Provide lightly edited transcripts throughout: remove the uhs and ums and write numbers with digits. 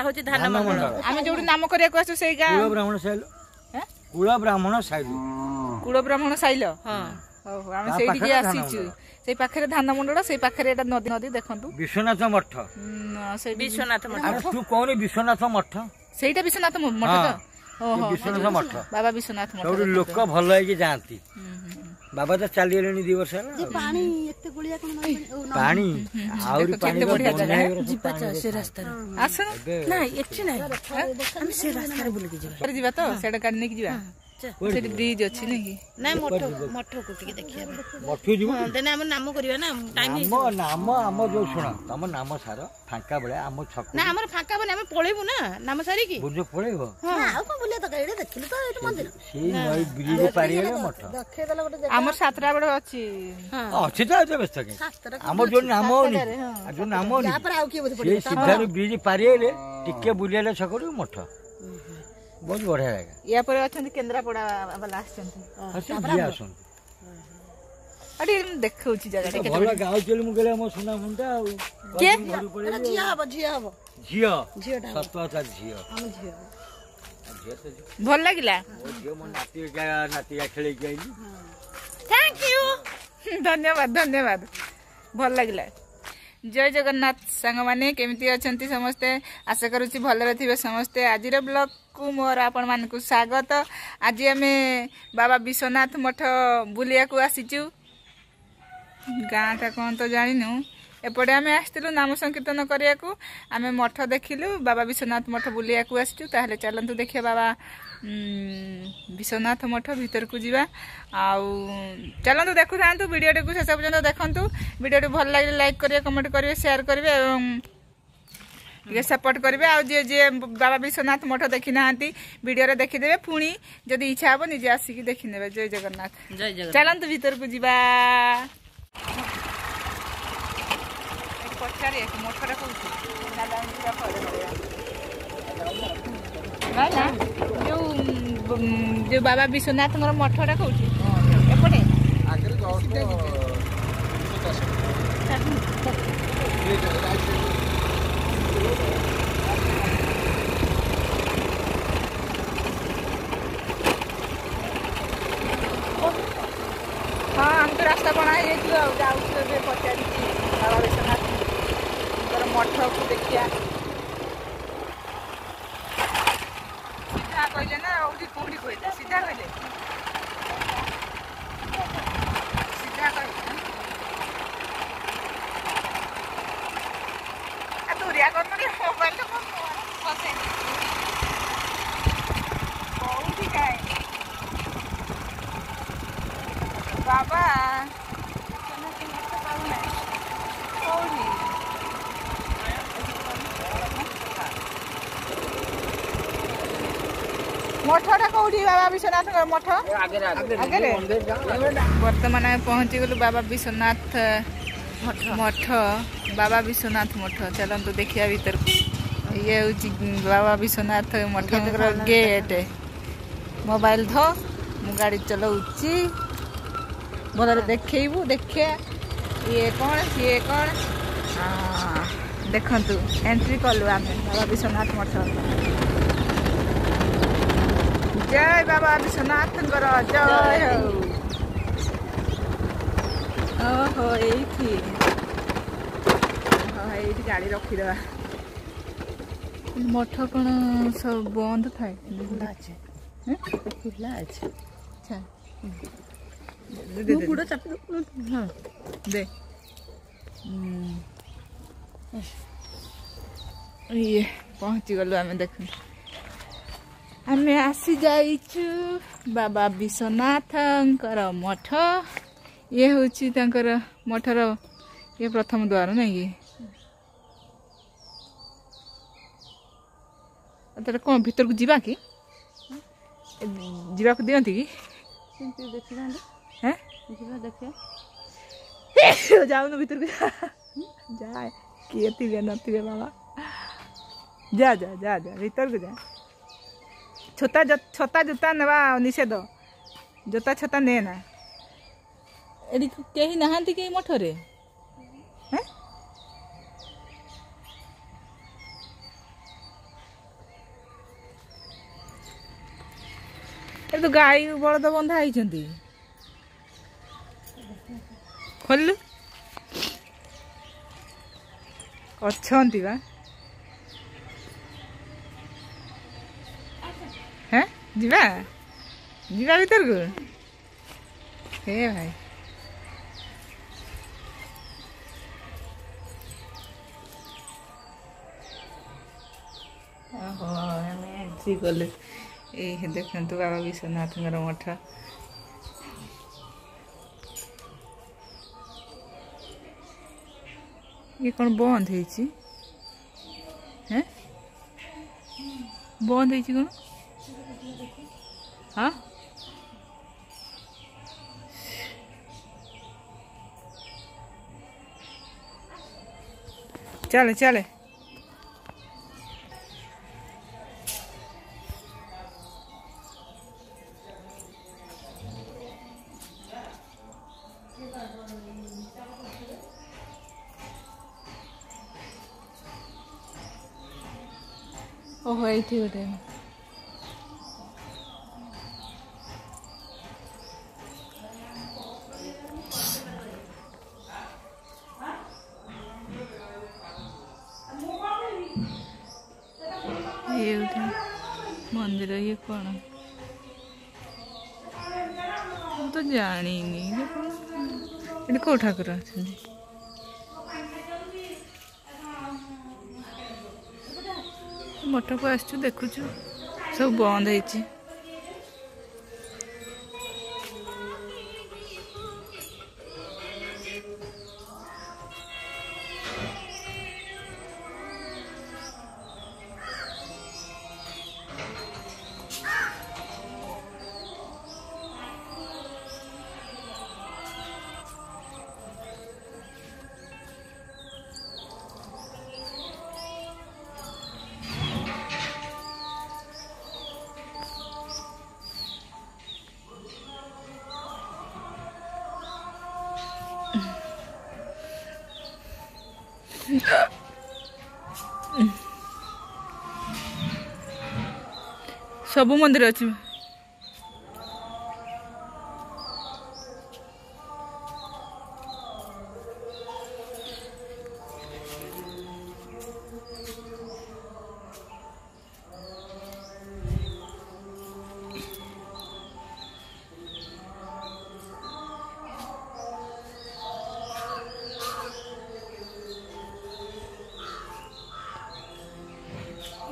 होची धान मंडल आमे जोडी नाम करिया को आसु सेई गा कुल ब्राह्मण साइल हैं कुल ब्राह्मण साइल कुल ब्राह्मण साइल हां ओहो आमे सेठी के आसीचु सेई पाखरे धान मंडल सेई पाखरे एटा नदी नदी देखंतु विश्वनाथ मठ सेई विश्वनाथ मठ अरे तू कोनी विश्वनाथ मठ सेईटा विश्वनाथ मठ तो ओहो विश्वनाथ मठ बाबा विश्वनाथ मठ सब लोक भल है जाती बाबा तो चली गले 2 वर्ष पानी एते गुलिया कोन पानी आउरी पानी बढ़िया जगह है जिपा से रास्ता आसन ना एठी ना हम से रास्ता रे बुली के पर जीवा तो सेडा काट ने की जीवा सेठी ब्रिज अछि नै की ना मठ को टिके देखिया मठु जीव हां देना हम नाम करिया ना टाइम नाम नाम जो सुना तम नाम सार फांका बेले हम छक ना हमर फांका बने हम पळेबु ना नाम सारी की बुझ पळेबो हां आ को बुलिया तो एडे देखिलु तो एट मंदिर से नई ब्रिज पारी गेले मठ देखे देला गोटे हमर सातरा बड़ अछि अछि त व्यवस्था के हमर जो नाम होनी जो नाम होनी या पर आउ के बुझ से सीधा ब्रिज पारी गेले टिके बुलियाले छकरू मठ बहुत बढ़िया लगा या पर अछन केंद्रापड़ा वाला आछन अच्छा जिया सुन अरे देखौची जगह के भला गाँव चल मु गेले हम सुना मुंडा के अरे जिया हबो झियो झियोटा सत्ता झियो हम झियो भल लागिला झियो मो नाती खेले गइली थैंक यू धन्यवाद धन्यवाद भल लागिला जय जगन्नाथ सांग माने केमिति अछंती समस्ते आशा करूची भलरे थिबे समस्ते आजिर ब्लॉग को मोर आपण मान को स्वागत आज आमे बाबा विश्वनाथ मठ बुलिया को आसीचु गाँटा कौन तो जानिनु एपटे आमे आस्तिलु नाम संकीर्तन करिया को आमे मठ देखिलु बाबा विश्वनाथ मठ बुलिया को आसीचु ताहले चलंतु देखिया बाबा विश्वनाथ मठ भीतर को जीवा आउ चलंतु देखु थांतु वीडियो को शेष पर्यंत देखंतु वीडियो भल लागे लाइक करिए कमेंट करिए शेयर करिए एवं ये सपोर्ट करेंगे आ जे बाबा विश्वनाथ मठ देखी ना वीडियो रे देखी देबे पुणी जदी इच्छा हो निजे आसिकी देखी नेबे जय जगन्नाथ चलंतु भीतर को जीवा पचारे मठरा कहूँ ना जो बाबा विश्वनाथ मठरा कहूँ एपटे हाँ हम तो रास्ता बना जाऊँ पचारि बाबा विश्वनाथ मठ को देखिया सीधा कहले ना कौड़ी कहले सीधा कहले सीधा कहले दूरिया कर मोबाइल तो फसे कौड़ी काय बाबा मठटा कौटी बाबा विश्वनाथ मठ आगे बर्तमान पहुंची गलु बाबा विश्वनाथ मठ बाबा विश्वनाथ मठ चलंतु देखिया भीतर ये बाबा विश्वनाथ मठ गेट मोबाइल धो मु गाड़ी चलाऊची भल देखू देखिए ये कौन देखंतु एंट्री कलु आम बाबा विश्वनाथ मठ जय बाबा विश्वनाथ जय ओहो ये गाड़ी रखीदे मठ कौन सब बंद थाए खुला अच्छा दे ये पहुँची गलु आम देख आम आसी जाइचु बाबा विश्वनाथ मठ ये हूँ मठर ये प्रथम द्वार नहीं कि कौन भीतर को जीवा कि जीवा को दियंती कि हैं जाऊन भीतर को जा किए थे नथिबे बाबा जा जा जा जा भीतर को जा छता जूता नेवा निषेध जोता छता ने ना एडी केही नहांती के मठरे हैं ए तो गाई बलद बंधा होती खोलु अच्छा बा हैं जीवा जीवा भीतर को हे भाई एंट्री कले ये देखु बाबा विश्वनाथ मठ ये कौन बंद है बंद है कौन हाँ चले चले ओहो ये गोटे ये गोटे मंदिर ये कौन तो जानी ये कौ ठाकुर अच्छा मठ को आस देखु सब बंद है सब मंदिर अच्छी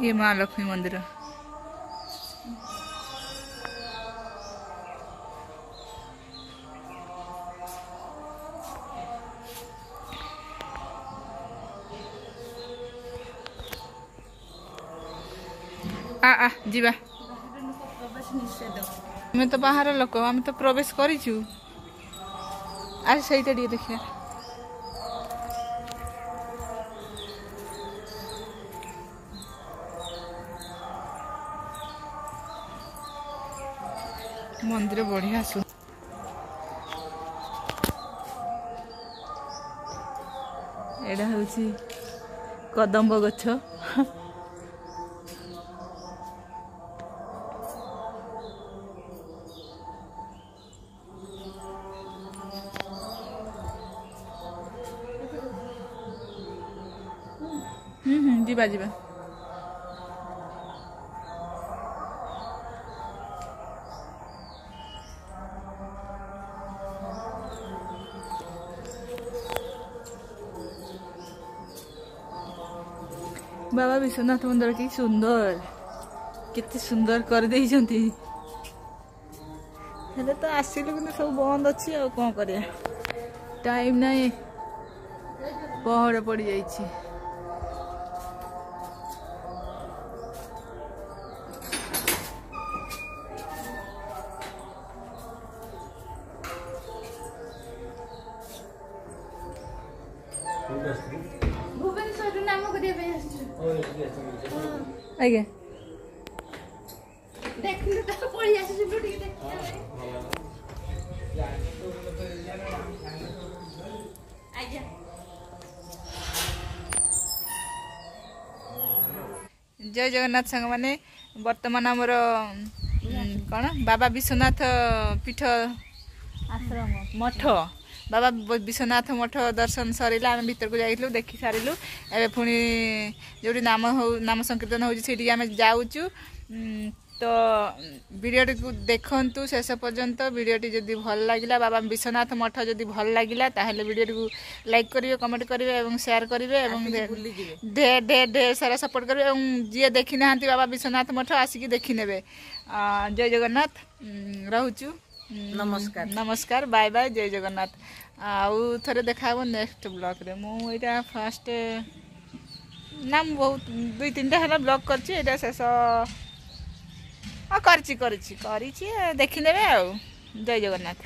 ये महालक्ष्मी मंदिर आ जीवा मैं तो बाहर लोक आम तो प्रवेश करूँ आज सही देखिए मंदिर बढ़िया सु एडा हूँ कदम्ब गछ जीवा जीवा बाबा विश्वनाथ मंदिर की सुंदर कितने सुंदर कर दे तो आसिलु कि सब बंद अच्छी आ कौन कर टाइम नहीं पहड़ पड़ जाइए आज्ञा जय जगन्नाथ सांग माने वर्तमान आमर कौन बाबा विश्वनाथ पीठ आश्रम मठ बाबा विश्वनाथ मठ दर्शन सरला आम भीतर को जाइलु देखि सारिलु एबे पुणी जो नाम संकीर्तन होती आम जाऊँ तो वीडियोटी को देखंतु शेष पर्यंत वीडियोटी जदि भल लगिला बाबा विश्वनाथ मठ जदि भल लगिला ताहेले वीडियोटी को लाइक करिवे कमेंट करिवे एवं शेयर करिवे एवं ढेर ढेर ढेर सारा सपोर्ट करिवे एवं जी देखि नाहंती बाबा विश्वनाथ मठ आसिकी देखि नेबे जय जगन्नाथ रहूचु नमस्कार नमस्कार बाय बाय जय जगन्नाथ आउ थरे देखाबो नेक्स्ट ब्लॉग रे मु एटा फर्स्ट नाम बहुत 2-3टा हला ब्लॉग करछि एटा शेष करछि देखि नेबे आ जय जगन्नाथ।